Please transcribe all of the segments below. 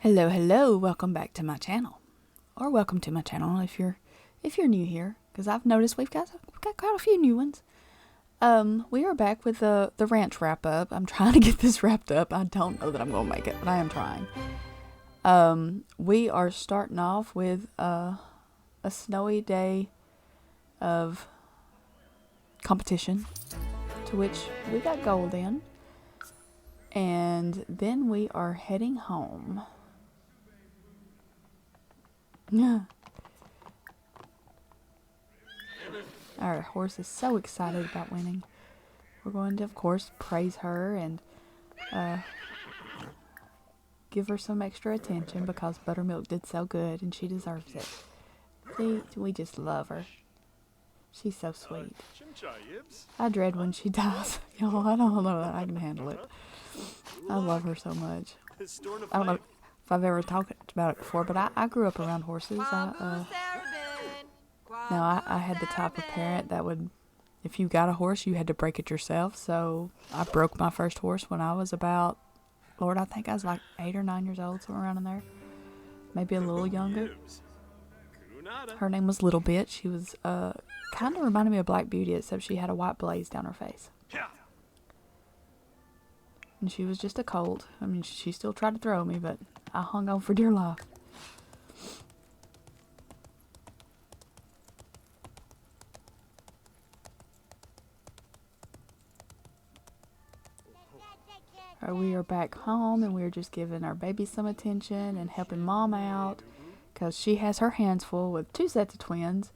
Hello, welcome back to my channel, or welcome to my channel if you're new here, because I've noticed we've got quite a few new ones. We are back with the ranch wrap up. I'm trying to get this wrapped up. I don't know that I'm gonna make it, but I am trying. We are starting off with a snowy day of competition, to which we got gold in, and then we are heading home. Our horse is so excited about winning. We're going to, of course, praise her and give her some extra attention because Buttermilk did so good and she deserves it. We just love her. She's so sweet. I dread when she dies. Y'all, I don't know that I can handle it. I love her so much. I don't know if I've ever talked about it before, but I grew up around horses. I had the type of parent that would, if you got a horse, you had to break it yourself. So I broke my first horse when I was about, Lord, I think I was like 8 or 9 years old, somewhere around in there. Maybe a little younger. Her name was Little Bit. She was kind of reminded me of Black Beauty, except she had a white blaze down her face. And she was just a colt. I mean, she still tried to throw me, but I hung on for dear life. We are back home and we're just giving our baby some attention and helping Mom out because she has her hands full with 2 sets of twins.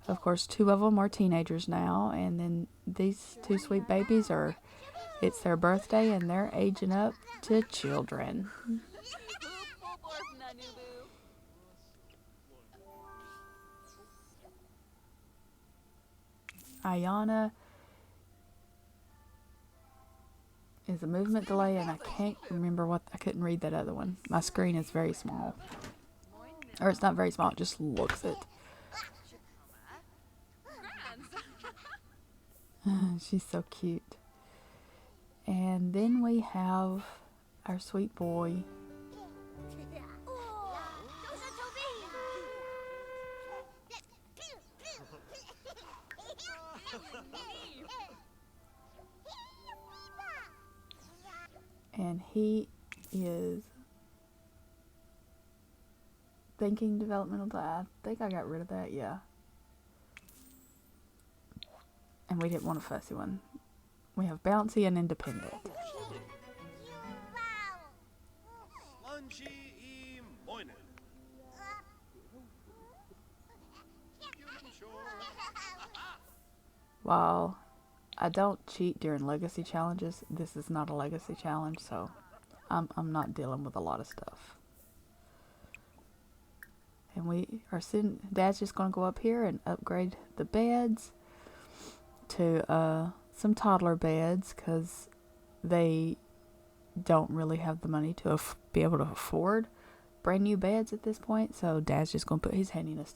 Of course, 2 of them are teenagers now, and then these 2 sweet babies it's their birthday and they're aging up to children. Ayana is a movement delay, and I can't remember I couldn't read that other one. My screen is very small. Or it's not very small, it just looks it. She's so cute. And then we have our sweet boy. And he is thinking developmental delay. I think I got rid of that, yeah. And we didn't want a fussy one. We have bouncy and independent. While I don't cheat during legacy challenges, this is not a legacy challenge, so I'm not dealing with a lot of stuff. And we are sitting, Dad's just going to go up here and upgrade the beds to some toddler beds because they don't really have the money to be able to afford brand new beds at this point. So Dad's just going to put his handiness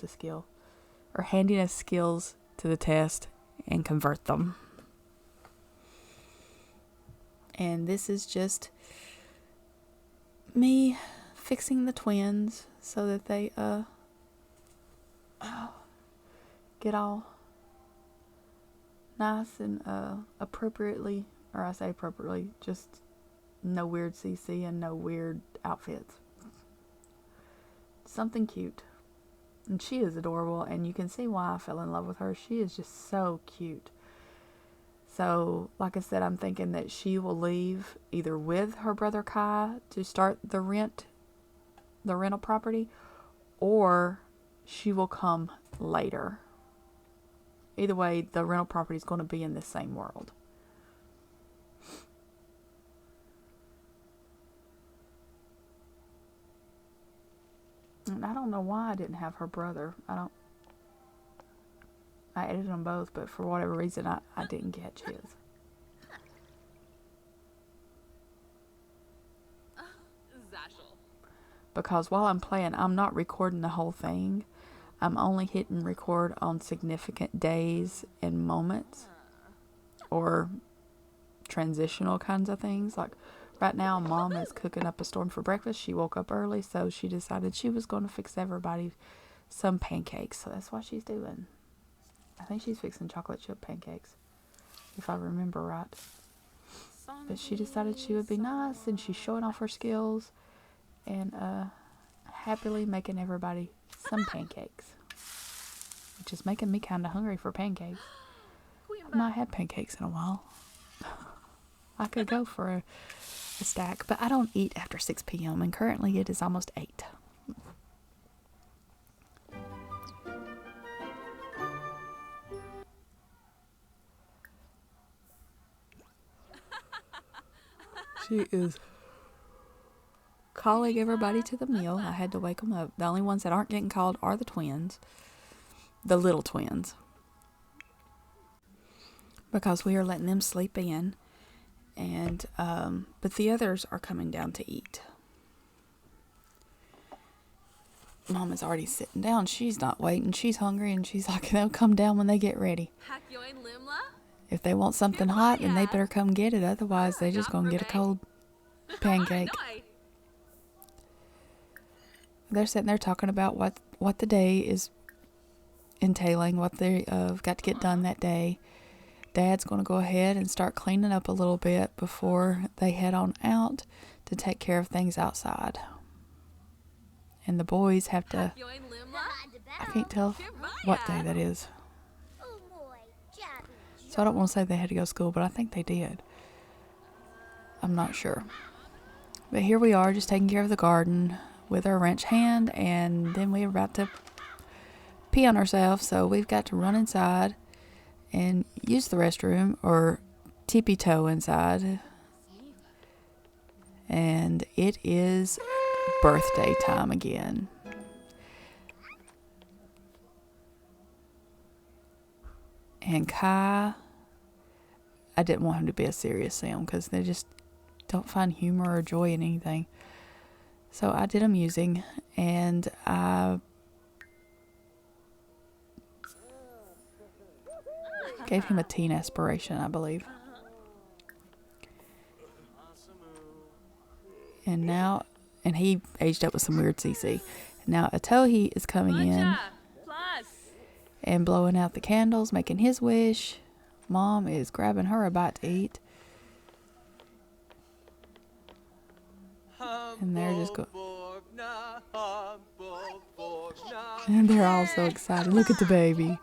skills to the test and convert them. And this is just me fixing the twins so that they get all nice and appropriately, or I say appropriately, just no weird CC and no weird outfits. Something cute. And she is adorable, and you can see why I fell in love with her. She is just so cute. So, like I said, I'm thinking that she will leave either with her brother Kai to start the rental property, or she will come later. Either way, the rental property is going to be in the same world. And I don't know why I didn't have her brother. I edited them both, but for whatever reason, I didn't catch his. Because while I'm playing, I'm not recording the whole thing. I'm only hitting record on significant days and moments. Or transitional kinds of things. Like, Right now, Mom is cooking up a storm for breakfast. She woke up early, so she decided she was going to fix everybody some pancakes. So that's what she's doing. I think she's fixing chocolate chip pancakes, if I remember right. But she decided she would be nice, and she's showing off her skills and happily making everybody some pancakes, which is making me kind of hungry for pancakes. I've not had pancakes in a while. I could go for a stack, but I don't eat after 6 p.m. and currently it is almost 8. She is calling everybody to the meal. I had to wake them up. The only ones that aren't getting called are the twins, the little twins, because we are letting them sleep in. And but the others are coming down to eat. Mom is already sitting down. She's not waiting. She's hungry, and she's like, they'll come down when they get ready. If they want something hot, then they better come get it. Otherwise, they're just going to get a cold pancake. They're sitting there talking about what the day is entailing, what they got to get done that day. Dad's going to go ahead and start cleaning up a little bit before they head on out to take care of things outside. And the boys have to, I can't tell what day that is. So I don't want to say they had to go to school, but I think they did. I'm not sure. But here we are, just taking care of the garden with our wrench hand, and then we're about to pee on ourselves, so we've got to run inside and use the restroom or tippy toe inside. And it is birthday time again. And Kai, I didn't want him to be a serious Sam because they just don't find humor or joy in anything. So I did amusing, and I gave him a teen aspiration, I believe. And he aged up with some weird CC. Now Atohi is coming in and blowing out the candles, making his wish. Mom is grabbing her a bite to eat. And they're just going. And they're all so excited. Look at the baby.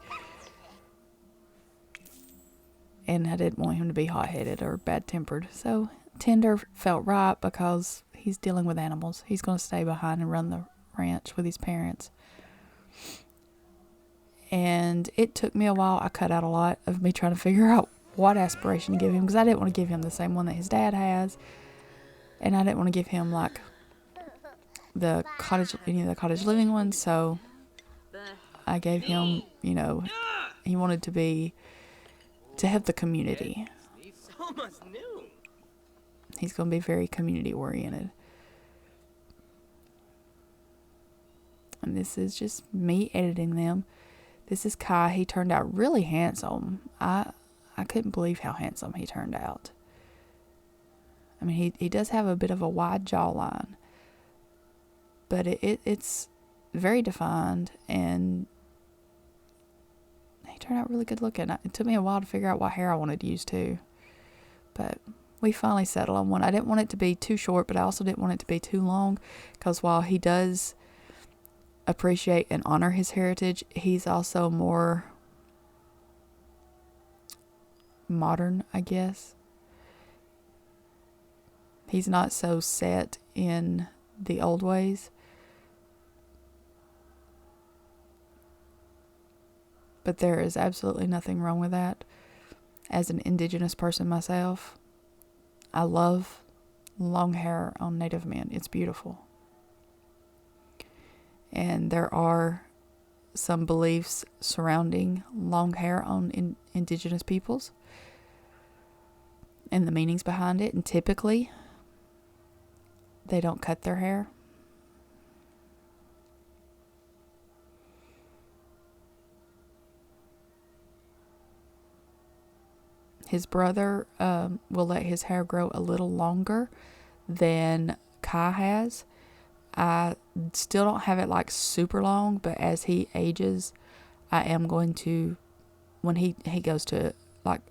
And I didn't want him to be hot-headed or bad-tempered. So Tender felt right because he's dealing with animals. He's going to stay behind and run the ranch with his parents. And it took me a while. I cut out a lot of me trying to figure out what aspiration to give him, because I didn't want to give him the same one that his dad has. And I didn't want to give him like any of the cottage living ones. So I gave him, he wanted to help the community. He's going to be very community oriented. And this is just me editing them. This is Kai. He turned out really handsome. I couldn't believe how handsome he turned out. I mean, he does have a bit of a wide jawline, but it's very defined, and he turned out really good looking. It took me a while to figure out what hair I wanted to use too, but we finally settled on one. I didn't want it to be too short, but I also didn't want it to be too long, because while he does appreciate and honor his heritage, he's also more modern, I guess. He's not so set in the old ways. But there is absolutely nothing wrong with that. As an indigenous person myself, I love long hair on Native men. It's beautiful. And there are some beliefs surrounding long hair on indigenous peoples and the meanings behind it. And typically, they don't cut their hair. His brother will let his hair grow a little longer than Kai has. I still don't have it like super long, but as he ages, I am going to, when he goes to like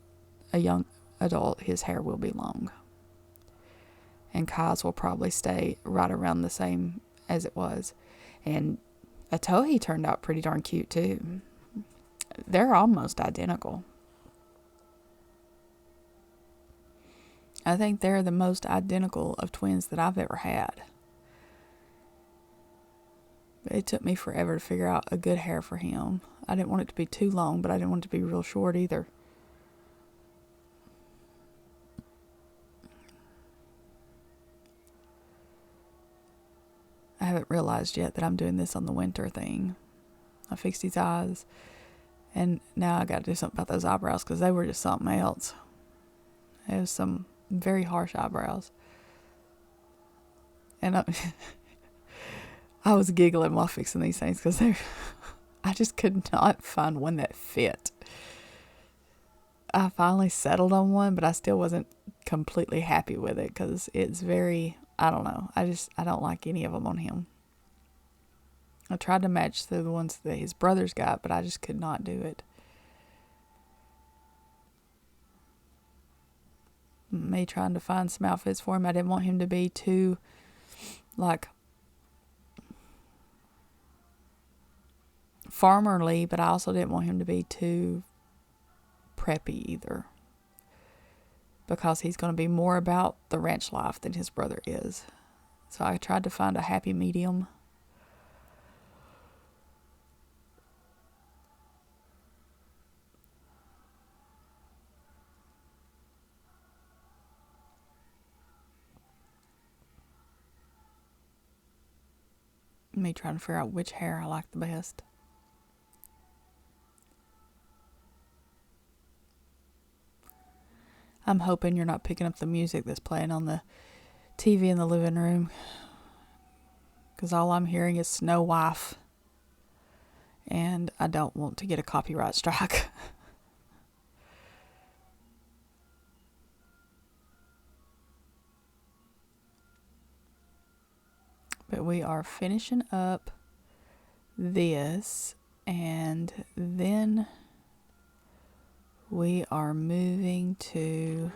a young adult, his hair will be long. And Kai's will probably stay right around the same as it was. And Atohi turned out pretty darn cute too. They're almost identical. I think they're the most identical of twins that I've ever had. It took me forever to figure out a good hair for him. I didn't want it to be too long, but I didn't want it to be real short either. I haven't realized yet that I'm doing this on the winter thing. I fixed his eyes, and now I got to do something about those eyebrows because they were just something else. It was some very harsh eyebrows. And I was giggling while fixing these things because I just could not find one that fit. I finally settled on one, but I still wasn't completely happy with it because it's very, I don't know. I don't like any of them on him. I tried to match the ones that his brothers got, but I just could not do it. Me trying to find some outfits for him. I didn't want him to be too, like, farmerly, but I also didn't want him to be too preppy either, because he's going to be more about the ranch life than his brother is. So I tried to find a happy medium. Me trying to figure out which hair I like the best. I'm hoping you're not picking up the music that's playing on the TV in the living room, because all I'm hearing is Snow Wife, and I don't want to get a copyright strike. But we are finishing up this, and then we are moving to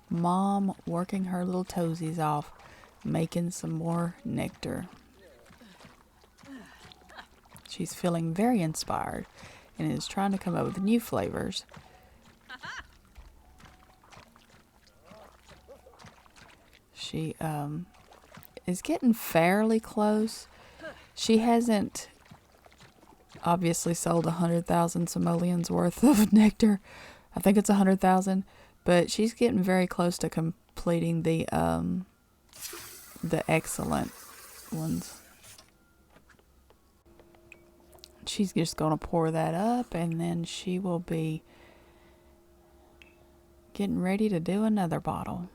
Mom working her little toesies off, making some more nectar. She's feeling very inspired and is trying to come up with new flavors. She is getting fairly close. She hasn't obviously sold 100,000 simoleons worth of nectar. I think it's 100,000, but she's getting very close to completing the excellent ones. She's just going to pour that up, and then she will be getting ready to do another bottle.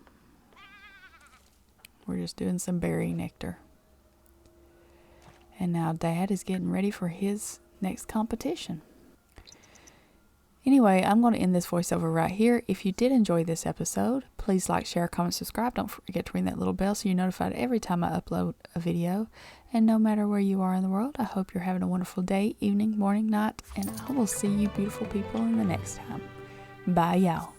We're just doing some berry nectar. And now Dad is getting ready for his next competition. Anyway, I'm going to end this voiceover right here. If you did enjoy this episode, please like, share, comment, subscribe. Don't forget to ring that little bell so you're notified every time I upload a video. And no matter where you are in the world, I hope you're having a wonderful day, evening, morning, night, and I will see you beautiful people in the next time. Bye, y'all.